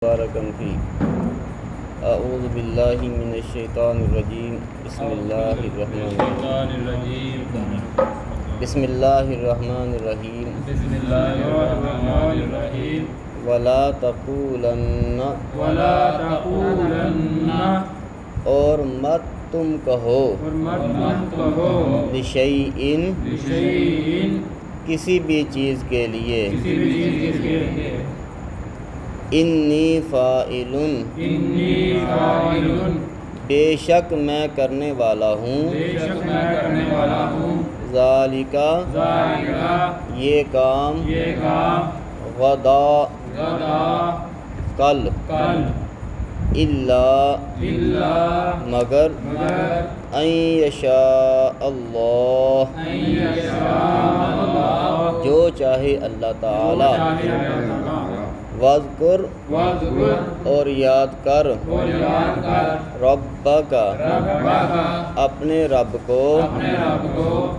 بارکم fake اعوذ باللہ من الشیطان الرجیم بسم اللہ الرحمن الرحیم ولا تقولن اور مت تم کہو لشیء کسی بھی چیز کے لیے انی فاعل بے شک میں کرنے والا ہوں ذالک یہ کام غدا کل الا مگر ان یشاء اللہ جو چاہے اللہ تعالی وَاذْكُرْ اور یاد کر ربک اپنے رب کو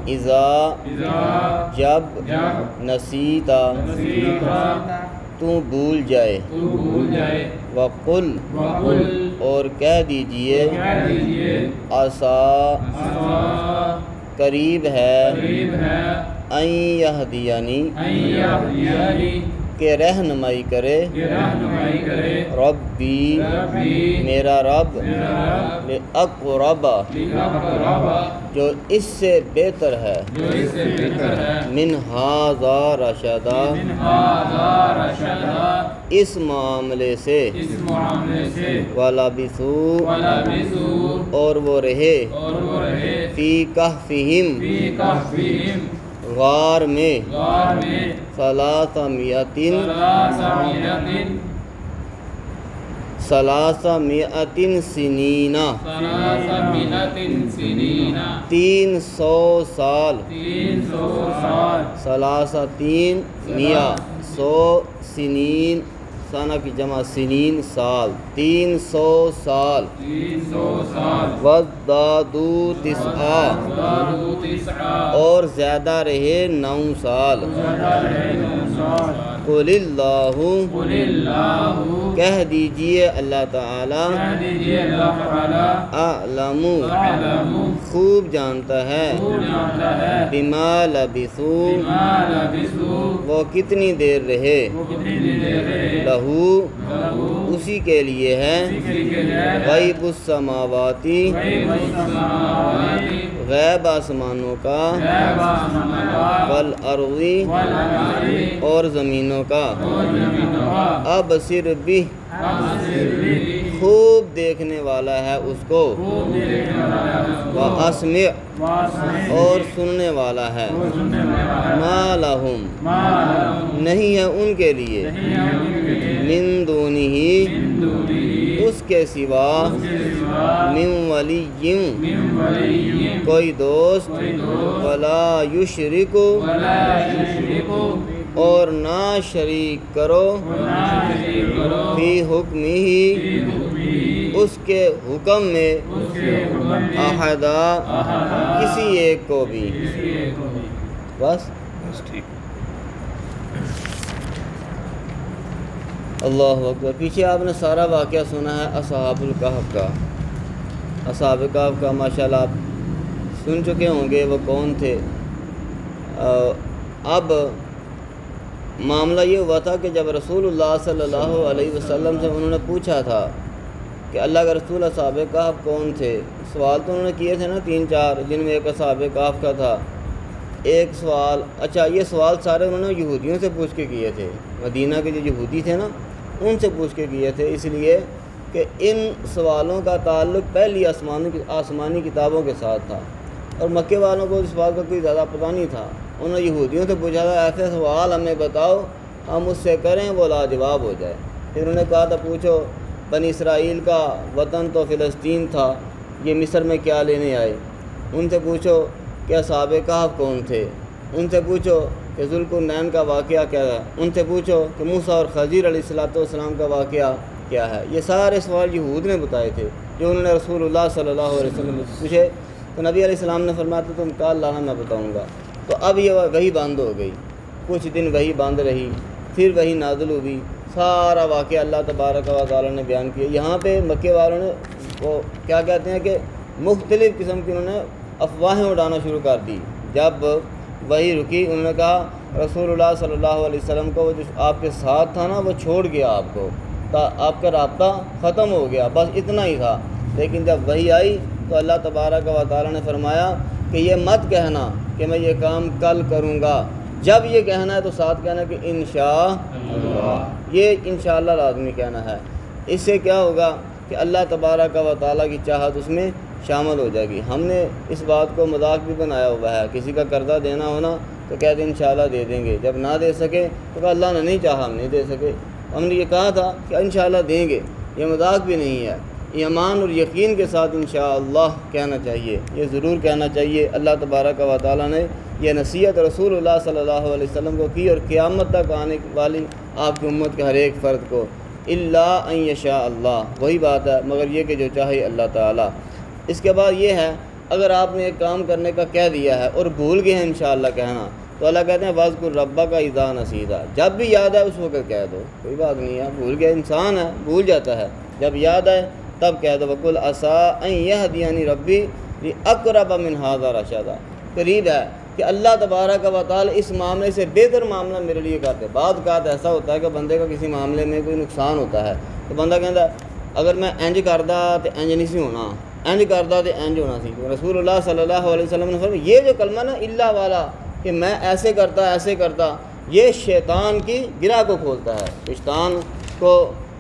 اذا جب نسیتا تو بھول جائے وقل اور کہہ دیجئے عسیٰ قریب ہے ان یہدینی کہ رہنمائی کرے ربی میرا رب اقرب جو اس سے بہتر ہے من ھذا رشدا اس معاملے سے وَلَبِثُوا اور وہ رہے فی کہفہم غار میں ثلاثمائۃ سنین 300 سال ثلاثین مئہ 100 سنین سنہ کی جمع سنین سال 300 سال وَازْدَادُوا تِسْعًا اور زیادہ رہے 9 سال قُلِ اللّٰهُ کہہ دیجئے اللہ تعالی اعلم خوب جانتا ہے بما لبثوا وہ کتنی دیر رہے لہو اسی کے لیے ہے غیب السماوات غیب آسمانوں کا والارض اور زمینوں کا ابصر بھی خوب دیکھنے والا ہے اس کو واسمع اور سننے والا ہے ما لہم نہیں ہے ان کے لیے من دونہ اس کے سوا من ولی کوئی دوست ولا یشرک اور نہ شریک کرو فی حکمہ اس کے حکم میں احدا کسی ایک کو بھی بس ٹھیک اللہ اکبر پیچھے آپ نے سارا واقعہ سنا ہے اصحاب الکہف کا اصحاب کہف کا ماشاءاللہ آپ سن چکے ہوں گے وہ کون تھے اب معاملہ یہ ہوا تھا کہ جب رسول اللہ صلی اللہ علیہ وسلم سے انہوں نے پوچھا تھا کہ اللہ کا رسول اصحاب کہف کون تھے سوال تو انہوں نے کیے تھے نا 3-4 جن میں ایک اصحاب کہف کا تھا ایک سوال اچھا یہ سوال سارے انہوں نے یہودیوں سے پوچھ کے کیے تھے مدینہ کے جو یہودی تھے نا ان سے پوچھ کے کیے تھے اس لیے کہ ان سوالوں کا تعلق پہلی آسمانی کتابوں کے ساتھ تھا اور مکے والوں کو اس بات کا کوئی زیادہ پتہ نہیں تھا انہوں نے یہودیوں سے پوچھا تھا ایسے سوال ہمیں بتاؤ ہم اس سے کریں وہ لاجواب ہو جائے پھر انہوں نے کہا تھا پوچھو بنی اسرائیل کا وطن تو فلسطین تھا یہ مصر میں کیا لینے آئے ان سے پوچھو کہ اصحاب کہف کون تھے ان سے پوچھو کہ ذوالقرنین کا واقعہ کیا ہے ان سے پوچھو کہ موسیٰ اور خضر علیہ السلام کا واقعہ کیا ہے یہ سارے سوال یہود نے بتائے تھے جو انہوں نے رسول اللہ صلی اللہ علیہ وسلم سے پوچھے تو نبی علیہ السلام نے فرمایا تھا تم کال لانا میں بتاؤں گا تو اب یہ وہی بند ہو گئی کچھ دن وہی بند رہی پھر وہی نازل ہوئی سارا واقعہ اللہ تبارک و تعالیٰ نے بیان کیا۔ یہاں پہ مکے والوں نے وہ کیا کہتے ہیں کہ مختلف قسم کی انہوں نے افواہیں اڑانا شروع کر دی۔ جب وہی رکی انہوں نے کہا رسول اللہ صلی اللہ علیہ وسلم کو وہ جو آپ کے ساتھ تھا نا وہ چھوڑ گیا آپ کو، آپ کا رابطہ ختم ہو گیا، بس اتنا ہی تھا۔ لیکن جب وہی آئی تو اللہ تبارک و تعالیٰ نے فرمایا کہ یہ مت کہنا کہ میں یہ کام کل کروں گا، جب یہ کہنا ہے تو ساتھ کہنا کہ انشاءاللہ، یہ انشاءاللہ لازمی کہنا ہے۔ اس سے کیا ہوگا کہ اللہ تبارک و تعالیٰ کی چاہت اس میں شامل ہو جائے گی۔ ہم نے اس بات کو مذاق بھی بنایا ہوا ہے، کسی کا قرضہ دینا ہونا تو کہتے ہیں انشاءاللہ دے دیں گے، جب نہ دے سکے تو کہا اللہ نے نہیں چاہا ہم نہیں دے سکے۔ ہم نے یہ کہا تھا کہ انشاءاللہ دیں گے، یہ مذاق بھی نہیں ہے، ایمان اور یقین کے ساتھ انشاءاللہ کہنا چاہیے، یہ ضرور کہنا چاہیے۔ اللہ تبارک و تعالیٰ نے یہ نصیحت رسول اللہ صلی اللہ علیہ وسلم کو کی اور قیامت تک آنے والی آپ کی امت کے ہر ایک فرد کو، الا ان یشاء اللہ، وہی بات ہے مگر یہ کہ جو چاہے اللہ تعالیٰ۔ اس کے بعد یہ ہے اگر آپ نے ایک کام کرنے کا کہہ دیا ہے اور بھول گئے ہیں انشاءاللہ کہنا تو اللہ کہتے ہیں واذکر ربک اذا نسیت، جب بھی یاد ہے اس وقت کہہ دو، کوئی بات نہیں ہے، بھول گیا انسان ہے بھول جاتا ہے، جب یاد ہے تب کہہ دو وقل عسیٰ ان یہدینی ربی لاقرب من ھذا رشدا، قریب ہے کہ اللہ تبارک و تعالیٰ اس معاملے سے بہتر معاملہ میرے لیے کرتے۔ بعض اوقات ایسا ہوتا ہے کہ بندے کا کسی معاملے میں کوئی نقصان ہوتا ہے تو بندہ کہتا ہے اگر میں انج کردا تو انج نہیں سی ہونا، انج کردا تو انج ہونا سی۔ رسول اللہ صلی اللہ علیہ وسلم نے فرمایا یہ جو کلمہ نا اللہ والا کہ میں ایسے کرتا یہ شیطان کی گرہ کو کھولتا ہے، شیطان کو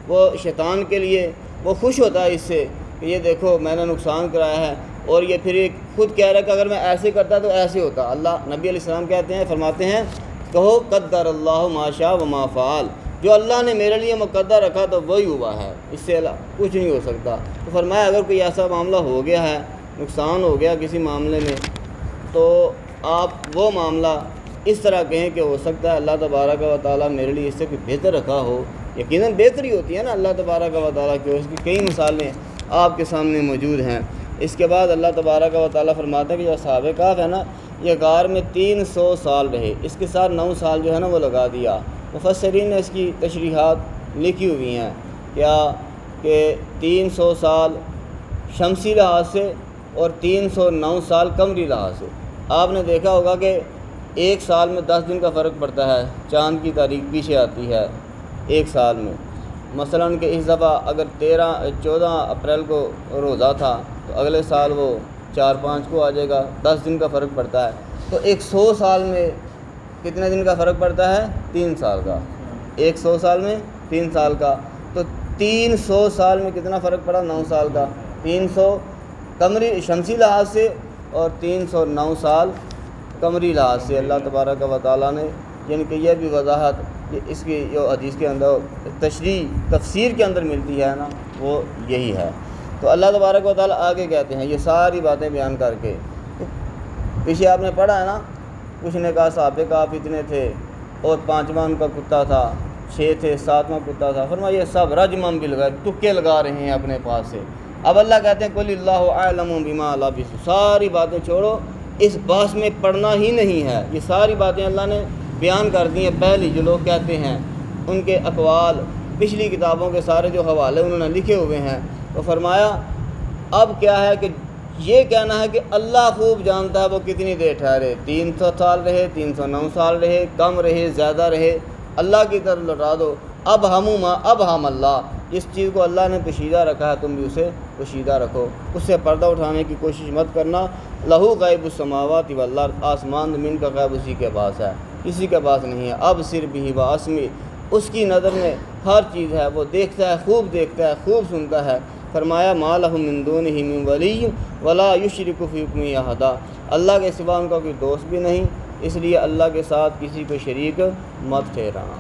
وہ شیطان کے لیے وہ خوش ہوتا ہے اس سے کہ یہ دیکھو میں نے نقصان کرایا ہے، اور یہ پھر خود کہہ رہا ہے کہ اگر میں ایسے کرتا تو ایسے ہوتا۔ اللہ نبی علیہ السلام کہتے ہیں فرماتے ہیں کہو قدر اللہ ما شاء و ما فعل، جو اللہ نے میرے لیے مقدر رکھا تو وہی ہوا ہے، اس سے کچھ نہیں ہو سکتا۔ تو فرمایا اگر کوئی ایسا معاملہ ہو گیا ہے، نقصان ہو گیا کسی معاملے میں، تو آپ وہ معاملہ اس طرح کہیں کہ ہو سکتا ہے اللہ تبارک و تعالیٰ میرے لیے اس سے کوئی بہتر رکھا ہو۔ یقیناً بہتری ہوتی ہے نا اللہ تبارک و تعالیٰ کی، اس کی کئی مثالیں آپ کے سامنے موجود ہیں۔ اس کے بعد اللہ تبارک و تعالیٰ فرماتا ہے کہ جو اصحاب کہف ہے نا یہ غار میں 300 سال رہے، اس کے ساتھ 9 سال جو ہے نا وہ لگا دیا۔ مفسرین نے اس کی تشریحات لکھی ہوئی ہیں کیا کہ 300 سال شمسی لحاظ سے اور 309 سال قمری لحاظ سے۔ آپ نے دیکھا ہوگا کہ ایک سال میں 10 دن کا فرق پڑتا ہے، چاند کی تاریخ پیچھے آتی ہے ایک سال میں۔ مثلاً کہ اس دفعہ اگر 14 اپریل کو روزہ تھا تو اگلے سال وہ 4-5 کو آ جائے گا، 10 دن کا فرق پڑتا ہے۔ تو 100 سال میں کتنے دن کا فرق پڑتا ہے؟ 3 سال کا۔ 100 سال میں 3 سال کا، تو 300 سال میں کتنا فرق پڑا؟ 9 سال کا۔ 300 قمری شمسی لحاظ سے اور 309 سال قمری لحاظ سے اللہ تبارک و تعالیٰ نے، یعنی کہ یہ بھی وضاحت اس کی جو حدیث کے اندر تشریح تفسیر کے اندر ملتی ہے نا وہ یہی ہے۔ تو اللہ تبارک و تعالیٰ آگے کہتے ہیں یہ ساری باتیں بیان کر کے، پیچھے آپ نے پڑھا ہے نا، کچھ نے کہا صحاب کہف اتنے تھے اور 5واں ان کا کتا تھا، 6 تھے، 7واں کتا تھا، فرمایا یہ سب رجمم بالغیب، تکے لگا رہے ہیں اپنے پاس سے۔ اب اللہ کہتے ہیں قل اللہ اعلم بما لبثوا، ساری باتیں چھوڑو، اس بحث میں پڑھنا ہی نہیں ہے، یہ ساری باتیں اللہ نے بیان کر دی ہیں۔ پہلی جو لوگ کہتے ہیں ان کے اقوال پچھلی کتابوں کے سارے جو حوالے انہوں نے لکھے ہوئے ہیں، تو فرمایا اب کیا ہے کہ یہ کہنا ہے کہ اللہ خوب جانتا ہے وہ کتنی دیر ٹھہرے، 300 سال رہے، 309 سال رہے، کم رہے، زیادہ رہے، اللہ کی طرف لوٹا دو۔ اب ہم اللہ، جس چیز کو اللہ نے پوشیدہ رکھا ہے تم بھی اسے پوشیدہ رکھو، اس سے پردہ اٹھانے کی کوشش مت کرنا۔ لہو غیب السماوات والارض، آسمان زمین کا غیب اسی کے پاس ہے، کسی کے پاس نہیں ہے۔ اب صرف بھی واسمی، اس کی نظر میں ہر چیز ہے، وہ دیکھتا ہے، خوب سنتا ہے۔ فرمایا ما لہم من دونہ من ولی ولا یشرک فی حکمہ احدا، اللہ کے سوا ان کا کوئی دوست بھی نہیں، اس لیے اللہ کے ساتھ کسی کو شریک مت ٹھہرانا۔